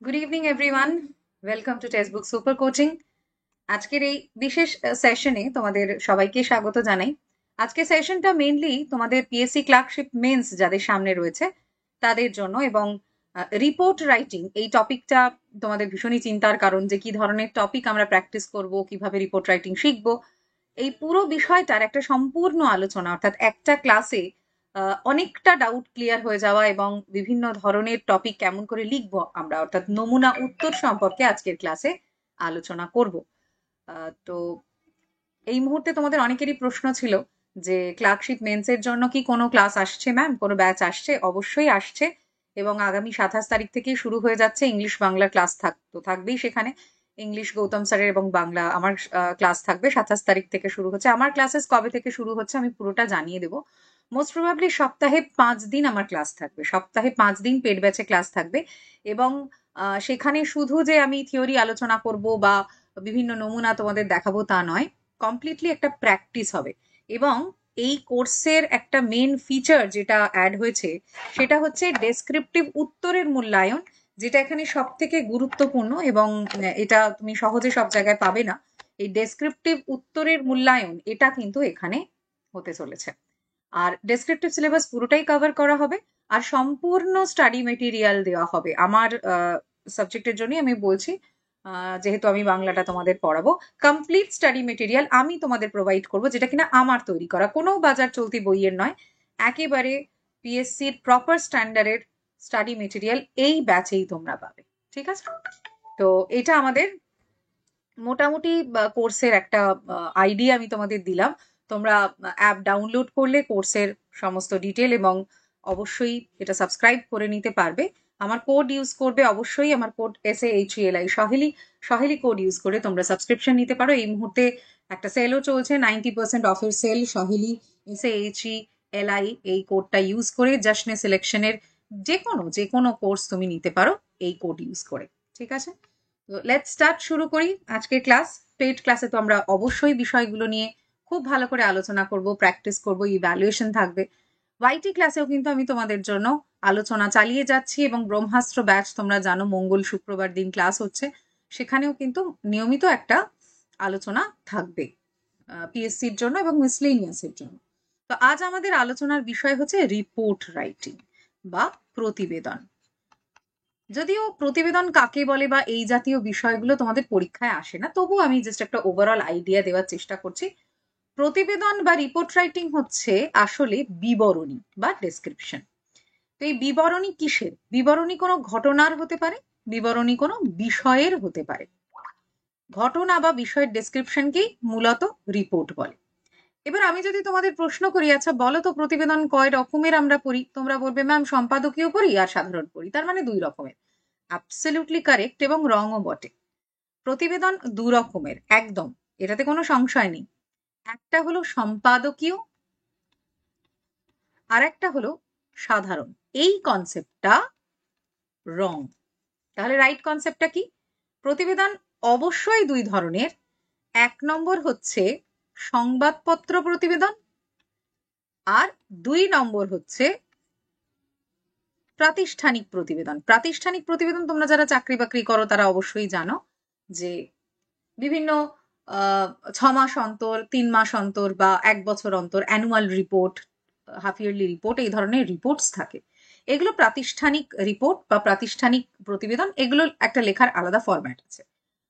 Good evening everyone, welcome to text book super coaching. আজকের এই বিশেষ সেশনে তোমাদের সবাইকে স্বাগত জানাই। আজকের সেশনটা মেইনলি তোমাদের পিএসসি ক্লার্কশিপ মেন্স যাদের সামনে রয়েছে তাদের জন্য, এবং রিপোর্ট রাইটিং এই টপিকটা তোমাদের ভীষণই চিন্তার কারণ, যে কি ধরনের টপিক আমরা প্র্যাকটিস করব, কিভাবে রিপোর্ট রাইটিং শিখবো। এই পুরো বিষয়টার একটা সম্পূর্ণ আলোচনা, অর্থাৎ একটা ক্লাসে অনেকটা ডাউট ক্লিয়ার হয়ে যাওয়া এবং বিভিন্ন ধরনের টপিক কেমন করে লিখবো আমরা, অর্থাৎ নমুনা উত্তর সম্পর্কে আজকের ক্লাসে আলোচনা করব। তো এই মুহূর্তে তোমাদের অনেকেরই প্রশ্ন ছিল যে ক্লার্কশিপ মেন্সের জন্য কি কোনো ক্লাস আসছে ম্যাম, কোনো ব্যাচ আসছে? অবশ্যই আসছে, এবং আগামী 27 তারিখ থেকেই শুরু হয়ে যাচ্ছে। ইংলিশ বাংলা ক্লাস থাকবেই সেখানে। ইংলিশ গৌতম স্যারের এবং বাংলা আমার ক্লাস থাকবে। 27 তারিখ থেকে শুরু হচ্ছে। আমার ক্লাসেস কবে থেকে শুরু হচ্ছে আমি পুরোটা জানিয়ে দেবো। মোস্ট প্রবাবলি সপ্তাহে 5 দিন আমার ক্লাস থাকবে, সপ্তাহে 5 দিন পেড ব্যাচে ক্লাস থাকবে। এবং সেখানে শুধু যে আমি থিওরি আলোচনা করব বা বিভিন্ন নমুনা তোমাদের দেখাবো তা নয়, কমপ্লিটলি একটা প্র্যাকটিস হবে। এবং এই কোর্সের একটা মেন ফিচার যেটা অ্যাড হয়েছে সেটা হচ্ছে ডেসক্রিপটিভ উত্তরের মূল্যায়ন, যেটা এখানে সব থেকে গুরুত্বপূর্ণ, এবং এটা তুমি সহজে সব জায়গায় পাবে না। এই ডেসক্রিপটিভ উত্তরের মূল্যায়ন এটা কিন্তু এখানে হতে চলেছে। আর ডেসক্রিপটিভ সিলেবাস পুরোটাই কভার করা হবে, আর সম্পূর্ণ স্টাডি মেটেরিয়াল দেওয়া হবে। আমার সাবজেক্টের জন্যই আমি বলছি, যেহেতু আমি বাংলাটা তোমাদের পড়াবো, কমপ্লিট স্টাডি মেটেরিয়াল আমি তোমাদের প্রোভাইড করবো, যেটা কিনা আমার তৈরি করা, কোনো বাজার চলতি বইয়ের নয়। একেবারে পিএসসির প্রপার স্ট্যান্ডার্ডের স্টাডি মেটেরিয়াল এই ব্যাচেই তোমরা পাবে। ঠিক আছে? তো এটা আমাদের মোটামুটি কোর্সের একটা আইডিয়া আমি তোমাদের দিলাম। তোমরা অ্যাপ ডাউনলোড করলে কোর্সের সমস্ত ডিটেল, এবং অবশ্যই এটা সাবস্ক্রাইব করে নিতে পারবে। আমার কোড ইউজ করবে অবশ্যই, আমার কোড SAHELI সহেলি, সহেলি কোড ইউজ করে তোমরা সাবস্ক্রিপশন নিতে পারো। এই মুহূর্তে একটা সেলও চলছে, 90% অফের সেল। সহেলি SAHELI এই কোডটা ইউজ করে জশনে সিলেকশনের যে কোনো কোর্স তুমি নিতে পারো এই কোড ইউজ করে। ঠিক আছে? তো লেটস স্টার্ট, শুরু করি আজকের ক্লাস। পেইড ক্লাসে তো আমরা অবশ্যই বিষয়গুলো নিয়ে খুব ভালো করে আলোচনা করব, প্র্যাকটিস করব, ইভ্যালুয়েশন থাকবে। ওয়াইটি ক্লাসেও কিন্তু আমি তোমাদের জন্য আলোচনা চালিয়ে যাচ্ছি, এবং ব্রহ্মাস্ত্র ব্যাচ তোমরা জানো মঙ্গল শুক্রবার দিন ক্লাস হচ্ছে, সেখানেও কিন্তু নিয়মিত একটা আলোচনা থাকবে পিএসসির জন্য এবং মিসলেনিয়াসের জন্য। তো আজ আমাদের আলোচনার বিষয় হচ্ছে রিপোর্ট রাইটিং বা প্রতিবেদন। যদিও প্রতিবেদন কাকে বলে বা এই জাতীয় বিষয়গুলো তোমাদের পরীক্ষায় আসে না, তবু আমি জাস্ট একটা ওভারঅল আইডিয়া দেওয়ার চেষ্টা করছি। প্রতিবেদন বা রিপোর্ট রাইটিং হচ্ছে আসলে বিবরণী বা ডেসক্রিপশন। তো এই বিবরণী কিসের? বিবরণী কোনো ঘটনার হতে পারে, বিবরণী কোনো বিষয়ের হতে পারে। ঘটনা বা বিষয়ের ডেসক্রিপশনকেই মূলত রিপোর্ট বলে। এবার আমি যদি তোমাদের প্রশ্ন করি, আচ্ছা বলো তো প্রতিবেদন কয় রকমের আমরা পড়ি? তোমরা বলবে ম্যাম সম্পাদকীয় পড়ি আর সাধারণ পড়ি, তার মানে 2 রকমের। অ্যাবসলিউটলি কারেক্ট, এবং রঙও বটে। প্রতিবেদন 2 রকমের একদম, এটাতে কোনো সংশয় নেই। একটা হলো সম্পাদকীয়, আর একটা হলো সাধারণ। এই কনসেপ্টটা রং। তাহলে রাইট কনসেপ্টটা কি? প্রতিবেদন অবশ্যই 2 ধরনের। 1 নম্বর হচ্ছে সংবাদপত্র প্রতিবেদন, আর 2 নম্বর হচ্ছে প্রাতিষ্ঠানিক প্রতিবেদন। প্রাতিষ্ঠানিক প্রতিবেদন তোমরা যারা চাকরি বাকরি করো তারা অবশ্যই জানো যে বিভিন্ন 6 মাস অন্তর, 3 মাস অন্তর বা 1 বছর অন্তর annual report, half yearly report, এই ধরনের রিপোর্টস থাকে। এগুলো প্রাতিষ্ঠানিক রিপোর্ট বা প্রাতিষ্ঠানিক প্রতিবেদন, এগুলো একটা লেখার আলাদা ফরম্যাট আছে।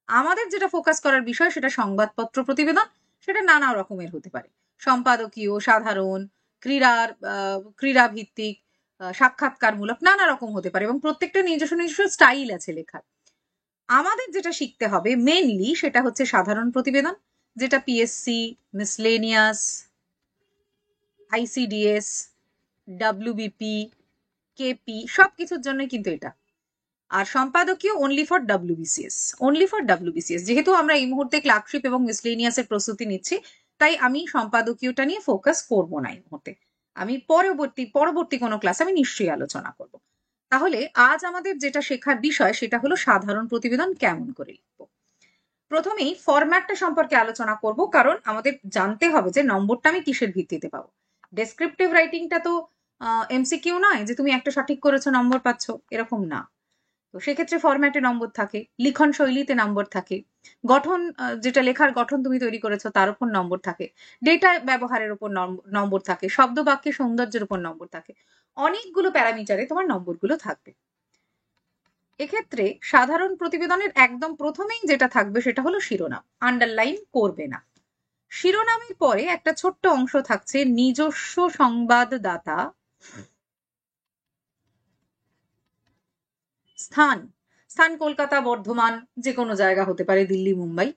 আমাদের যেটা ফোকাস করার বিষয় সেটা সংবাদপত্র প্রতিবেদন। সেটা নানা রকমের হতে পারে, সম্পাদকীয়, সাধারণ, ক্রীড়া ভিত্তিক, সাক্ষাৎকারমূলক, নানা রকম হতে পারে, এবং প্রত্যেকটা নিজস্ব নিজস্ব স্টাইল আছে লেখার। আমাদের যেটা শিখতে হবে মেনলি সেটা হচ্ছে সাধারণ প্রতিবেদন, যেটা PSC, miscellaneous, ICDS, WBP, KP সবকিছুর জন্য কিন্তু এটা। আর সম্পাদকীয় only for WBCS, only for WBCS। যেহেতু আমরা এই মুহূর্তে ক্লার্কশিপ এবং মিসলেনিয়াসের প্রস্তুতি নিচ্ছি, তাই আমি সম্পাদকীয়টা নিয়ে ফোকাস করব না এই মুহূর্তে। আমি পরবর্তী কোনো ক্লাসে আমি নিশ্চয়ই আলোচনা করব। তাহলে আজ আমাদের যেটা শেখার বিষয় সেটা হলো সাধারণ প্রতিবেদন কেমন করে লিখবো। প্রথমেই ফরম্যাটটা সম্পর্কে আলোচনা করব, কারণ আমাদের জানতে হবে যে নম্বরটা আমি কিসের ভিত্তিতে পাবো। ডেসক্রিপটিভ রাইটিংটা তো MCQ নয় যে তুমি একটা সঠিক করেছো নম্বর পাচ্ছ, এরকম না। তো তো সেক্ষেত্রে ফরম্যাটে নম্বর থাকে, লিখন শৈলীতে নম্বর থাকে, গঠন যেটা লেখার গঠন তুমি তৈরি করেছো তার উপর নম্বর থাকে, ডেটা ব্যবহারের উপর নম্বর থাকে, শব্দ বাক্যের সৌন্দর্যের উপর নম্বর থাকে, অনেকগুলো প্যারামিটারে তোমার নম্বরগুলো থাকবে। এক্ষেত্রে সাধারণ প্রতিবেদনের একদম প্রথমেই যেটা থাকবে সেটা হলো শিরোনাম, আন্ডারলাইন করবে না। শিরোনামের পরে একটা ছোট্ট অংশ থাকছে নিজস্ব সংবাদদাতা, স্থান, স্থান কলকাতা, বর্ধমান, যে কোনো জায়গা হতে পারে, দিল্লি, মুম্বাই।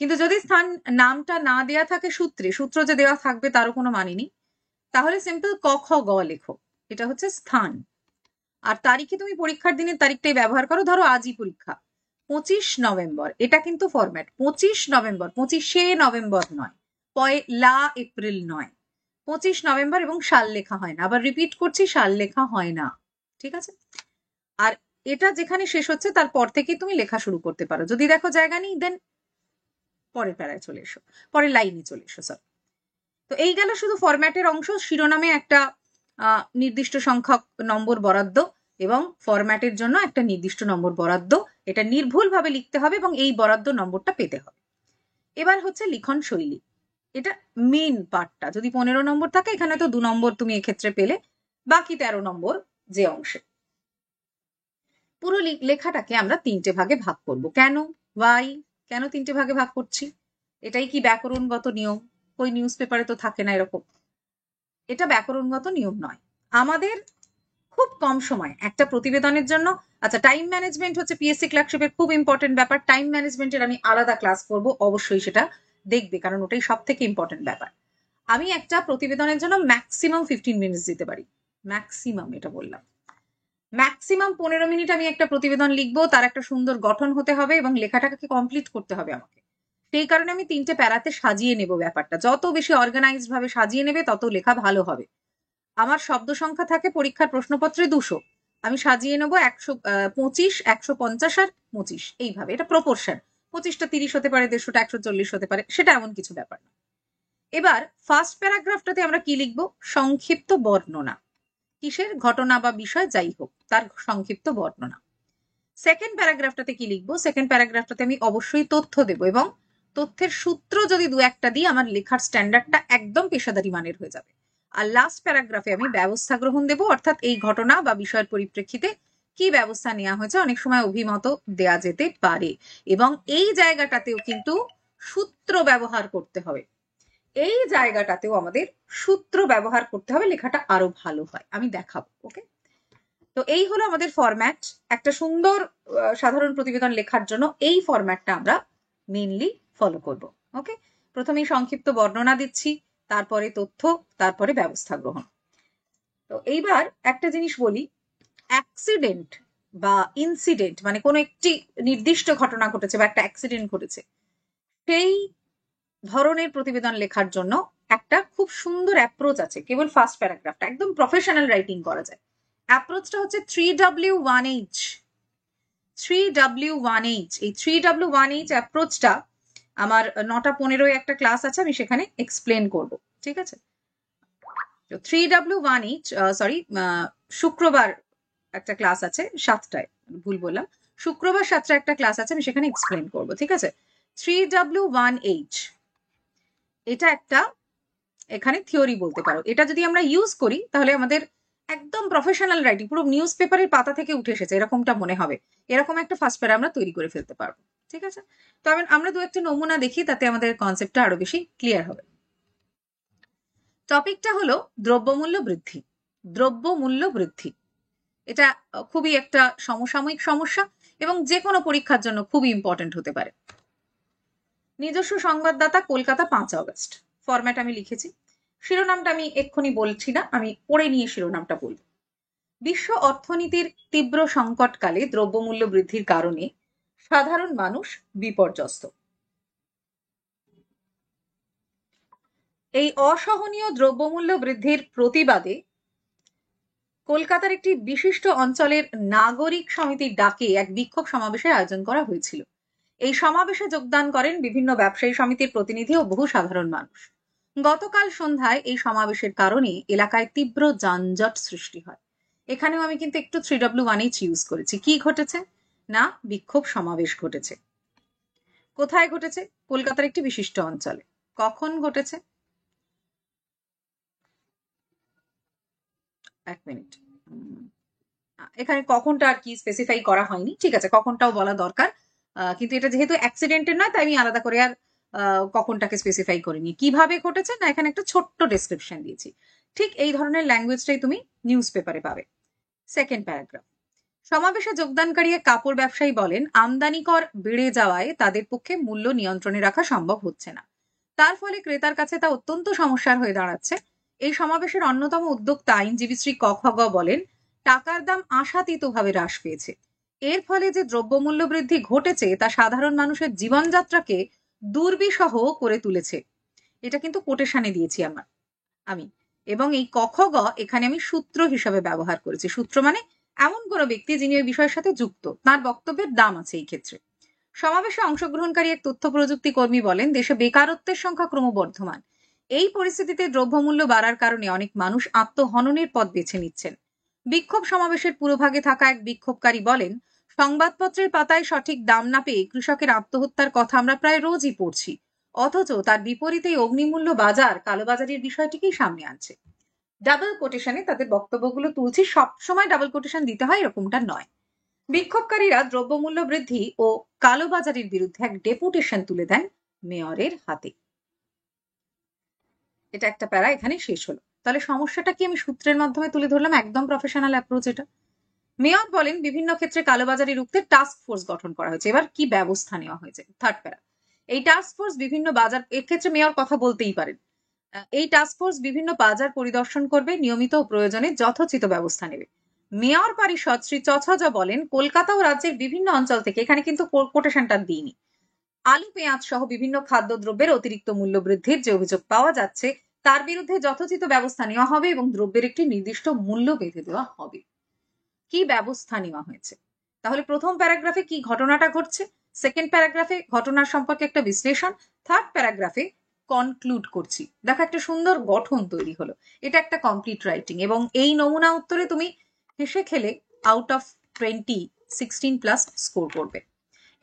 কিন্তু যদি স্থান নামটা না দেয়া থাকে সূত্রে, সূত্র যে দেওয়া থাকবে তারও কোনো মানে নেই, তাহলে সিম্পল ক খ গ লেখো, এটা হচ্ছে স্থান। আর তারিখে তুমি পরীক্ষার দিনের তারিখটাই ব্যবহার করো, ধরো আজই পরীক্ষা 25 নভেম্বর, এটা কিন্তু ফরম্যাট 25 নভেম্বর, 25শে নভেম্বর নয়, পয়লা এপ্রিল নয়, 25 নভেম্বর, এবং সাল লেখা হয় না, আবার রিপিট করছি, সাল লেখা হয় না, ঠিক আছে? আর এটা যেখানে শেষ হচ্ছে তারপর থেকেই তুমি লেখা শুরু করতে পারো, যদি দেখো জায়গা নেই দেন পরের প্যারায় চলে এসো, পরের লাইনে চলে এসো, স্যার। তো এই গেল শুধু ফরম্যাটের অংশ। শিরোনামে একটা নির্দিষ্ট সংখ্যক নম্বর বরাদ্দ এবং ফরম্যাটের জন্য একটা নির্দিষ্ট নম্বর বরাদ্দ, এটা নির্ভুলভাবে লিখতে হবে এবং এই বরাদ্দ নম্বরটা পেতে হবে। এবার হচ্ছে লিখন শৈলী, এটা মেন পার্টটা। যদি 15 নম্বর থাকে, এখানে তো 2 নম্বর তুমি এক্ষেত্রে পেলে, বাকি 13 নম্বর যে অংশে। পুরো লেখাটাকে আমরা 3টে ভাগে ভাগ করব। কেন? ওয়াই? কেন 3টে ভাগে ভাগ করছি? এটাই কি ব্যাকরণগত নিয়ম? ওই নিউজ পেপারে তো থাকে না এরকম। এটা ব্যাকরণগত নিয়ম নয়। আমাদের খুব কম সময় একটা প্রতিবেদনের জন্য, আচ্ছা, টাইম ম্যানেজমেন্ট হচ্ছে পিএসসি ক্লার্কশিপের খুব ইম্পর্টেন্ট ব্যাপার। টাইম ম্যানেজমেন্টের আমি আলাদা ক্লাস করব, অবশ্যই সেটা দেখবে, কারণ ওটাই সব থেকে ইম্পর্টেন্ট ব্যাপার। আমি একটা প্রতিবেদনের জন্য ম্যাক্সিমাম 15 মিনিটস দিতে পারি, ম্যাক্সিমাম, এটা বললাম। ম্যাক্সিমাম 15 মিনিট আমি একটা প্রতিবেদন লিখবো, তার একটা সুন্দর গঠন হতে হবে এবং লেখাটাকে কমপ্লিট করতে হবে আমাকে। সেই কারণে আমি 3টে প্যারাতে সাজিয়ে নেব ব্যাপারটা। যত বেশি অর্গানাইজড ভাবে সাজিয়ে নেবে তত লেখা ভালো হবে। আমার শব্দ সংখ্যা থাকে পরীক্ষার প্রশ্নপত্রে 200, আমি সাজিয়ে নেবো 125, 150 আর 25, এইভাবে। এটা প্রপোর্শন, 25টা 30 হতে পারে, 150টা 140 হতে পারে, সেটা এমন কিছু ব্যাপার না। এবার ফার্স্ট প্যারাগ্রাফটাতে আমরা কি লিখবো? সংক্ষিপ্ত বর্ণনা, কিসের? ঘটনা বা বিষয় যাই হোক, তার সংক্ষিপ্ত বর্ণনা। সেকেন্ড প্যারাগ্রাফটাতে কি লিখবো? সেকেন্ড প্যারাগ্রাফটাতে আমি অবশ্যই তথ্য দেবো এবং তথ্যের সূত্র যদি 2-1টা দিই, আমার লেখার স্ট্যান্ডার্ডটা একদম পেশাদারি মানের হয়ে যাবে। আর লাস্ট প্যারাগ্রাফে আমি ব্যবস্থা গ্রহণ দেবো, অর্থাৎ এই ঘটনা বা বিষয়ের পরিপ্রেক্ষিতে কি ব্যবস্থা নেওয়া হয়েছে, অনেক সময় অভিমত দেয়া যেতে পারে, এবং এই জায়গাটাতেও কিন্তু সূত্র ব্যবহার করতে হবে। এই জায়গাটাতেও আমাদের সূত্র ব্যবহার করতে হবে, লেখাটা আরো ভালো হয়, আমি দেখাবো। ওকে, তো এই হলো আমাদের ফরম্যাট। একটা সুন্দর সাধারণ প্রতিবেদন লেখার জন্য এই ফরম্যাটটা আমরা মেইনলি ফলো করব। ওকে, প্রথমেই সংক্ষিপ্ত বর্ণনা দিচ্ছি, তারপরে তথ্য, তারপরে ব্যবস্থা গ্রহণ। তো এইবার একটা জিনিস বলি, অ্যাক্সিডেন্ট বা ইনসিডেন্ট মানে কোনো একটি নির্দিষ্ট ঘটনা ঘটেছে বা একটা অ্যাক্সিডেন্ট ঘটেছে, সেই ধরনের প্রতিবেদন লেখার জন্য একটা খুব সুন্দর অ্যাপ্রোচ আছে। কেবল ফার্স্ট প্যারাগ্রাফটা একদম প্রফেশনাল রাইটিং করা যায়। অ্যাপ্রোচটা হচ্ছে 3W1H। 3W1H, এই 3W1H অ্যাপ্রোচটা আমার 9টা 15 একটা ক্লাস আছে, আমি সেখানে এক্সপ্লেন করব, ঠিক আছে? তো 3W1H, সরি, শুক্রবার একটা ক্লাস আছে 7টায়, ভুল বললাম, শুক্রবার 7টায় একটা ক্লাস আছে, আমি সেখানে এক্সপ্লেন করব, ঠিক আছে? 3W1H, এটা একটা এখানে থিওরি বলতে পারো। এটা যদি আমরা ইউজ করি তাহলে আমাদের একদম প্রফেশনাল রাইটিং, পুরো নিউজ পেপারের পাতা থেকে উঠে এসেছে এরকমটা মনে হবে। এরকম একটা ফার্স্ট প্যারা আমরা তৈরি করে ফেলতে পারবো, ঠিক আছে? তো আমরা 2-1টা নমুনা দেখি, তাতে আমাদের কনসেপ্টটা আরো বেশি ক্লিয়ার হবে। টপিকটা হলো দ্রব্যমূল্য বৃদ্ধি। দ্রব্যমূল্য বৃদ্ধি, এটা খুবই একটা সমসাময়িক সমস্যা এবং যে কোনো পরীক্ষার জন্য খুবই ইম্পর্টেন্ট হতে পারে। নিজস্ব সংবাদদাতা, কলকাতা, 5 আগস্ট। ফরম্যাট আমি লিখেছি, শিরোনামটা আমি এক্ষুনি বলছি না, আমি পড়ে নিয়ে শিরোনামটা বলব। বিশ্ব অর্থনীতির তীব্র সংকটকালে দ্রব্যমূল্য বৃদ্ধির কারণে সাধারণ মানুষ বিপর্যস্ত। এই অসহনীয় দ্রব্যমূল্য বৃদ্ধির প্রতিবাদে কলকাতার একটি বিশিষ্ট অঞ্চলের নাগরিক সমিতির ডাকে এক বিক্ষোভ সমাবেশের আয়োজন করা হয়েছিল। এই সমাবেশে যোগদান করেন বিভিন্ন ব্যবসায়ী সমিতির প্রতিনিধি ও বহু সাধারণ মানুষ। গতকাল সন্ধ্যায় এই সমাবেশের কারণে এলাকায় তীব্র যানজট সৃষ্টি হয়। এখানেও আমি কিন্তু একটু 3W1H ইউজ করেছি। কি ঘটেছে? না বিক্ষোভ সমাবেশ ঘটেছে? কোথায় ঘটেছে? কলকাতার একটি বিশিষ্ট অঞ্চলে। কখন ঘটেছে? 1 মিনিট। এখানে কখনটা আর কি স্পেসিফাই করা হয়নি, ঠিক আছে, কখনটাও বলা দরকার, কিন্তু এটা যেহেতু অ্যাক্সিডেন্টের নয় তাই আমি আলাদা করে আর কখনটাকে স্পেসিফাই করিনি। কিভাবে ঘটেছে না এখানে একটা ছোট্ট ডেসক্রিপশন দিয়েছি। ঠিক এই ধরনের ল্যাঙ্গুয়েজটাই তুমি নিউজ পেপারে পাবে। সেকেন্ড প্যারাগ্রাফ, সমাবেশে যোগদানকারী এক কাপড় ব্যবসায়ী বলেন আমদানি কর বেড়ে যাওয়ায় তাদের পক্ষে মূল্য নিয়ন্ত্রণে রাখা সম্ভব হচ্ছে না। তার ফলে ক্রেতার কাছে তা অত্যন্ত সমস্যার হয়ে দাঁড়াচ্ছে। এই সমাবেশের অন্যতম উদ্যোক্তা আইনজীবী শ্রী কখগ বলেন টাকার দাম আশাতীতভাবে হ্রাস পেয়েছে। এর ফলে যে দ্রব্যমূল্য বৃদ্ধি ঘটেছে তা সাধারণ মানুষের জীবনযাত্রাকে দুর্বিষহ করে তুলেছে। এটা কিন্তু কোটেশনে দিয়েছি আমি, এবং এই কখগ এখানে আমি সূত্র হিসাবে ব্যবহার করেছি। সূত্র মানে এমন কোনো ব্যক্তি যিনি ওই বিষয়ের সাথে যুক্ত, তার বক্তব্যের দাম আছে এই ক্ষেত্রে। সমাবেশে অংশগ্রহণকারী এক তথ্য প্রযুক্তি কর্মী বলেন দেশে বেকারত্বের সংখ্যা ক্রমবর্ধমান। এই পরিস্থিতিতে দ্রব্যমূল্য বাড়ার কারণে অনেক মানুষ আত্মহননের পথ বেছে নিচ্ছেন। বিক্ষোভ সমাবেশের পুরোভাগে থাকা এক বিক্ষোভকারী বলেন সংবাদপত্রের পাতায় সঠিক দাম না পেয়ে কৃষকের আত্মহত্যার কথা আমরা প্রায় রোজই পড়ছি, অথচ তার বিপরীতে অগ্নিমূল্য বাজার কালোবাজারির বিষয়টিকেই সামনে আনছে। ডাবল কোটেশনে তাদের বক্তব্যগুলো তুলছি, সবসময় ডাবল কোটেশন দিতে হয় এরকমটা নয়। বিক্ষোভকারীরা দ্রব্যমূল্য বৃদ্ধি ও কালোবাজারির বিরুদ্ধে এক ডেপুটেশন তুলে দেন মেয়রের হাতে। এটা একটা প্যারা এখানে শেষ হলো। তাহলে সমস্যাটা কি আমি সূত্রের মাধ্যমে তুলে ধরলাম, একদম প্রফেশনাল অ্যাপ্রোচ এটা। মেয়র বলেন বিভিন্ন ক্ষেত্রে কালোবাজারি রুখতে টাস্ক ফোর্স গঠন করা হয়েছে, এবার কি ব্যবস্থা নেওয়া হয়েছে। থার্ড প্যারা, এই টাস্ক ফোর্স বিভিন্ন বাজার, এক্ষেত্রে মেয়র কথা বলতেই পারেন, এই টাস্ক ফোর্স বিভিন্ন বাজার পরিদর্শন করবে, নিয়মিত ও প্রয়োজনে যথোচিত ব্যবস্থা নেবে। মেয়র পরিষদ শ্রী চছজা বলেন কলকাতা ও রাজ্যের বিভিন্ন অঞ্চল থেকে, এখানে কিন্তু কোটেশনটা দিইনি, আলু পেঁয়াজ সহ বিভিন্ন খাদ্যদ্রব্যের অতিরিক্ত মূল্য বৃদ্ধির যে অভিযোগ পাওয়া যাচ্ছে তার বিরুদ্ধে যথোচিত ব্যবস্থা নেওয়া হবে এবং দ্রব্যের একটি নির্দিষ্ট মূল্য বেঁধে দেওয়া হবে। কি ব্যবস্থা নেওয়া হয়েছে? তাহলে প্রথম প্যারাগ্রাফে কি ঘটনাটা ঘটছে, সেকেন্ড প্যারাগ্রাফে ঘটনার সম্পর্কে একটা বিশ্লেষণ, থার্ড প্যারাগ্রাফে কনক্লুড করছি। দেখো একটা সুন্দর গঠন তৈরি হলো। এটা একটা কমপ্লিট রাইটিং, এবং এই নমুনা উত্তরে তুমি হেসে খেলে আউট অফ 20 16+ স্কোর করবে।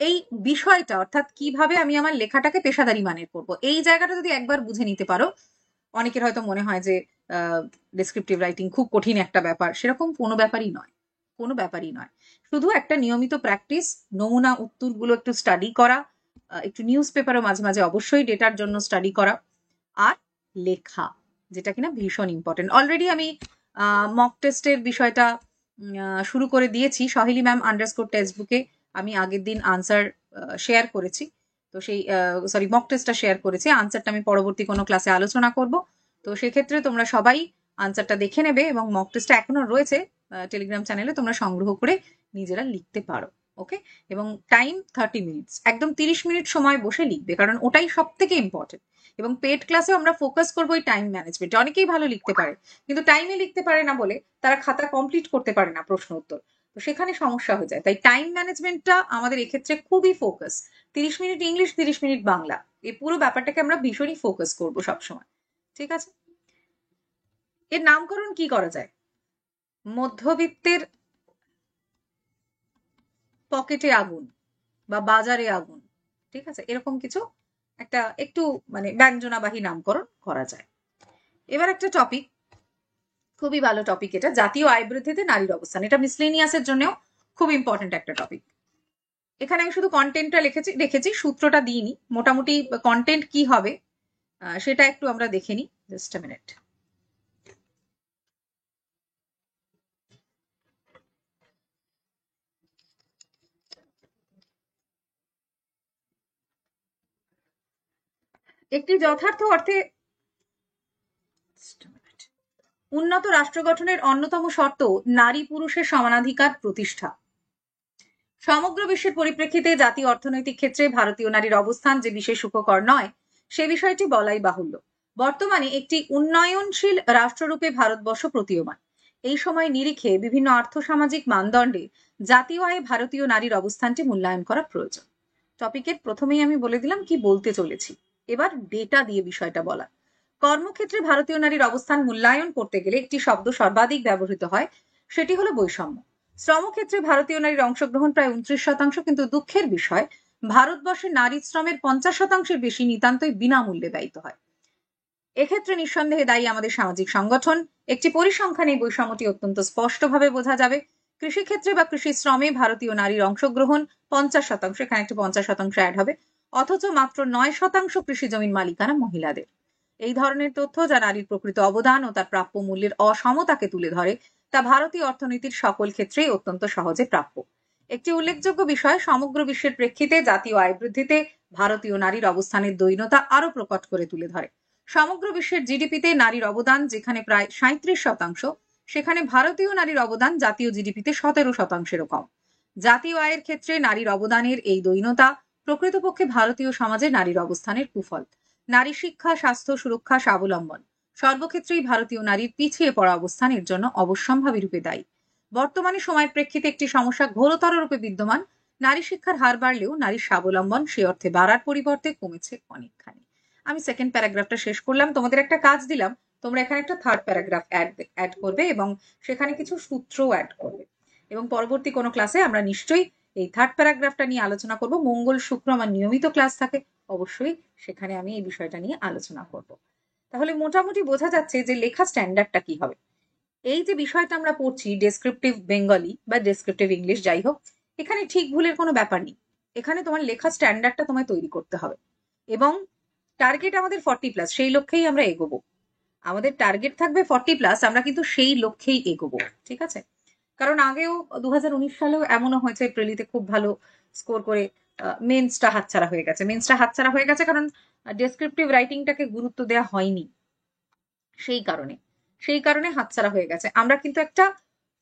এই বিষয়টা অর্থাৎ কিভাবে আমি আমার লেখাটাকে পেশাদারি মানের করব, এই জায়গাটা যদি একবার বুঝে নিতে পারো, অনেকের হয়তো মনে হয় যে ডেসক্রিপটিভ রাইটিং খুব কঠিন একটা ব্যাপার, সেরকম কোনো ব্যাপারই নয়, কোনো ব্যাপারই নয়। শুধু একটা নিয়মিত প্র্যাকটিস, নমুনা উত্তরগুলো একটু স্টাডি করা, একটু নিউজ পেপারও মাঝে মাঝে অবশ্যই ডেটার জন্য স্টাডি করা, আর লেখা, যেটা কিনা ভীষণ ইম্পর্টেন্ট। অলরেডি আমি মক টেস্টের বিষয়টা শুরু করে দিয়েছি। সহেলি ম্যাম আন্ডারস্কোর টেক্সটবুকে আমি আগের দিন আনসার শেয়ার করেছি, তো সেই মক টেস্টটা শেয়ার করেছি, আনসারটা আমি পরবর্তী কোনো ক্লাসে আলোচনা করব। তো সেক্ষেত্রে তোমরা সবাই আনসারটা দেখে নেবে, এবং মক টেস্টটা এখনো রয়েছে টেলিগ্রাম চ্যানেলে, তোমরা সংগ্রহ করে নিজেরা লিখতে পারো। ওকে, এবং টাইম 30 মিনিটস, একদম 30 মিনিট সময় বসে লিখবে, কারণ ওটাই সব থেকে ইম্পর্টেন্ট। এবং পেড ক্লাসে আমরা ফোকাস করবো এই টাইম ম্যানেজমেন্টে। অনেকেই ভালো লিখতে পারে কিন্তু টাইমে লিখতে পারে না বলে তারা খাতা কমপ্লিট করতে পারে না প্রশ্ন উত্তর, তো সেখানে সমস্যা হয়ে যায়। তাই টাইম ম্যানেজমেন্টটা আমাদের এক্ষেত্রে খুবই focus. 30 minute English, 30 minute Bangla, এই পুরো ব্যাপারটাকে আমরা ভীষণই ফোকাস করবো সবসময়, ঠিক আছে। এর নামকরণ কি করা যায়? মধ্যবিত্তের পকেটে আগুন বা বাজারে আগুন, ঠিক আছে, এরকম কিছু একটা একটু মানে ব্যঞ্জনাবাহী নামকরণ করা যায়। এবার একটা টপিক, খুবই ভালো টপিক এটা, জাতীয় আয় বৃদ্ধিতে নারীর অবস্থান। এটা মিসলেনিয়াসের জন্যও খুব ইম্পর্টেন্ট একটা টপিক। এখানে আমি শুধু কন্টেন্টটা রেখেছি, সূত্রটা দিইনি। মোটামুটি কন্টেন্ট কি হবে সেটা একটু আমরা দেখে নিই। Just a minute. একটি যথার্থ অর্থে উন্নত রাষ্ট্র গঠনের অন্যতম শর্ত নারী পুরুষের সমানাধিকার প্রতিষ্ঠা। সমগ্র বিশ্বের পরিপ্রেক্ষিতে জাতীয় অর্থনৈতিক ক্ষেত্রে ভারতীয় নারীর অবস্থান যে বিশেষ সুখকর নয় সে বিষয়টি বলাই বাহুল্য। বর্তমানে একটি উন্নয়নশীল রাষ্ট্ররূপে ভারতবর্ষ প্রতীয়মান। এই সময় নিরিখে বিভিন্ন আর্থসামাজিক মানদণ্ডে জাতীয় আয়ে ভারতীয় নারীর অবস্থানটি মূল্যায়ন করা প্রয়োজন। টপিকের প্রথমেই আমি বলে দিলাম কি বলতে চলেছি, এবার ডেটা দিয়ে বিষয়টা বলা। কর্মক্ষেত্রে ভারতীয় নারীর অবস্থান মূল্যায়ন করতে গেলে একটি শব্দ সর্বাধিক ব্যবহৃত হয়, সেটি হলো বৈষম্য। শ্রমক্ষেত্রে ভারতীয় নারীর অংশগ্রহণ প্রায় 29%, কিন্তু দুঃখের বিষয় ভারতবর্ষে নারী শ্রমের 50%-এর বেশি নিতান্তই বিনামূল্যে ব্যয়িত হয়। এক্ষেত্রে নিঃসন্দেহে দায়ী আমাদের সামাজিক সংগঠন। একটি পরিসংখ্যান এই বৈষম্যটি অত্যন্ত স্পষ্টভাবে বোঝা যাবে। কৃষিক্ষেত্রে বা কৃষি শ্রমে ভারতীয় নারীর অংশগ্রহণ 50%, এখানে একটি 50% অ্যাড হবে, অথচ মাত্র 9% কৃষি জমির মালিকানা মহিলাদের। এই ধরনের তথ্য যা নারীর প্রকৃত অবদান ও তার প্রাপ্য মূল্যের অসমতাকে তুলে ধরে, তা ভারতীয় অর্থনীতির সকল ক্ষেত্রেই অত্যন্ত সহজে প্রাপ্য। একটি উল্লেখযোগ্য বিষয়, সমগ্র বিশ্বের প্রেক্ষিতে জাতীয় আয় বৃদ্ধিতে ভারতীয় নারীর অবস্থানের দৈন্যতা আরো প্রকট করে তুলে ধরে। সমগ্র বিশ্বের জিডিপিতে নারীর অবদান যেখানে প্রায় 37%, সেখানে ভারতীয় নারীর অবদান জাতীয় জিডিপিতে 17%-এরও কম। জাতীয় আয়ের ক্ষেত্রে নারীর অবদানের এই দৈন্যতা প্রকৃতপক্ষে ভারতীয় সমাজে নারীর অবস্থানের কুফল। নারী শিক্ষা, স্বাস্থ্য, সুরক্ষা, স্বাবলম্বন সর্বক্ষেত্রেই ভারতীয় নারীর পিছিয়ে পড়া অবস্থান এর জন্য অবশ্যম্ভাবী রূপে দায়ী। বর্তমানে সময়ের প্রেক্ষিতে একটি সমস্যা ঘোরতর রূপে বিদ্যমান। নারী শিক্ষার হার বাড়লেও নারীর স্বাবলম্বন সে অর্থে বাড়ার পরিবর্তে কমেছে অনেকখানি। আমি সেকেন্ড প্যারাগ্রাফটা শেষ করলাম, তোমাদের একটা কাজ দিলাম, তোমরা এখানে একটা থার্ড প্যারাগ্রাফ অ্যাড করবে এবং সেখানে কিছু সূত্রও অ্যাড করবে। এবং পরবর্তী কোনো ক্লাসে আমরা নিশ্চয়ই এই থার্ড প্যারাগ্রাফটা নিয়ে আলোচনা করব। মঙ্গল শুক্র আমার নিয়মিত ক্লাস থাকে, অবশ্যই সেখানে আমি এই বিষয়টা নিয়ে আলোচনা করব। তাহলে মোটামুটি বোঝা যাচ্ছে যে লেখা স্ট্যান্ডার্ডটা কি হবে। এই যে বিষয়টা আমরা পড়ছি ডেসক্রিপটিভ বেঙ্গলি বা ডেসক্রিপটিভ ইংলিশ, যাই হোক, এখানে ঠিক ভুলের কোনো ব্যাপার নেই। এখানে তোমার লেখা স্ট্যান্ডার্ডটা তোমায় তৈরি করতে হবে এবং টার্গেট আমাদের 40+, সেই লক্ষ্যেই আমরা এগোবো। আমাদের টার্গেট থাকবে 40+, আমরা কিন্তু সেই লক্ষ্যেই এগোবো, ঠিক আছে? কারণ আগেও 2019 সালেও এমনও হয়েছে, প্রেলিতে খুব ভালো স্কোর করে মেন্সটা হাতছাড়া হয়ে গেছে। কারণ ডেসক্রিপটিভ রাইটিংটাকে গুরুত্ব দেওয়া হয়নি, সেই কারণে হাতছাড়া হয়ে গেছে। আমরা কিন্তু একটা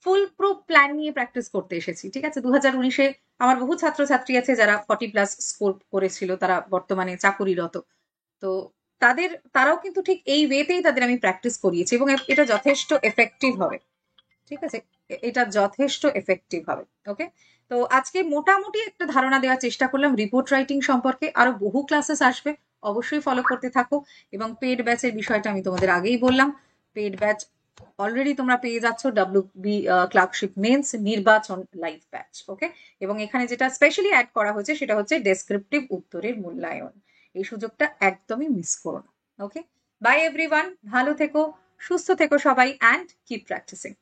ফুল প্রুফ প্ল্যান নিয়ে প্র্যাকটিস করতে এসেছি, ঠিক আছে? 2019-এ আমার বহু ছাত্রছাত্রী আছে যারা 40+ স্কোর করেছিল, তারা বর্তমানে চাকুরিরত। তো তারাও কিন্তু ঠিক এই ওয়েতেই তাদের আমি প্র্যাকটিস করিয়েছি এবং এটা যথেষ্ট এফেক্টিভ হবে, ঠিক আছে? এটা যথেষ্ট এফেক্টিভ হবে। ওকে, তো আজকে মোটামুটি একটা ধারণা দেওয়ার চেষ্টা করলাম রিপোর্ট রাইটিং সম্পর্কে। আরো বহু ক্লাসেস আসবে, অবশ্যই ফলো করতে থাকো। এবং পেড ব্যাচের বিষয়টা আমি তোমাদের আগেই বললাম, পেড ব্যাচ অলরেডি তোমরা পেয়ে যাচ্ছ, WB ক্লার্কশিপ মেন্স নির্বাচন লাইভ ব্যাচ। ওকে, এবং এখানে যেটা স্পেশালি অ্যাড করা হয়েছে সেটা হচ্ছে ডেসক্রিপটিভ উত্তরের মূল্যায়ন। এই সুযোগটা একদমই মিস করো না। ওকে, বাই এভরিওয়ান, ভালো থেকো, সুস্থ থেকো সবাই, অ্যান্ড কিপ প্র্যাকটিসিং।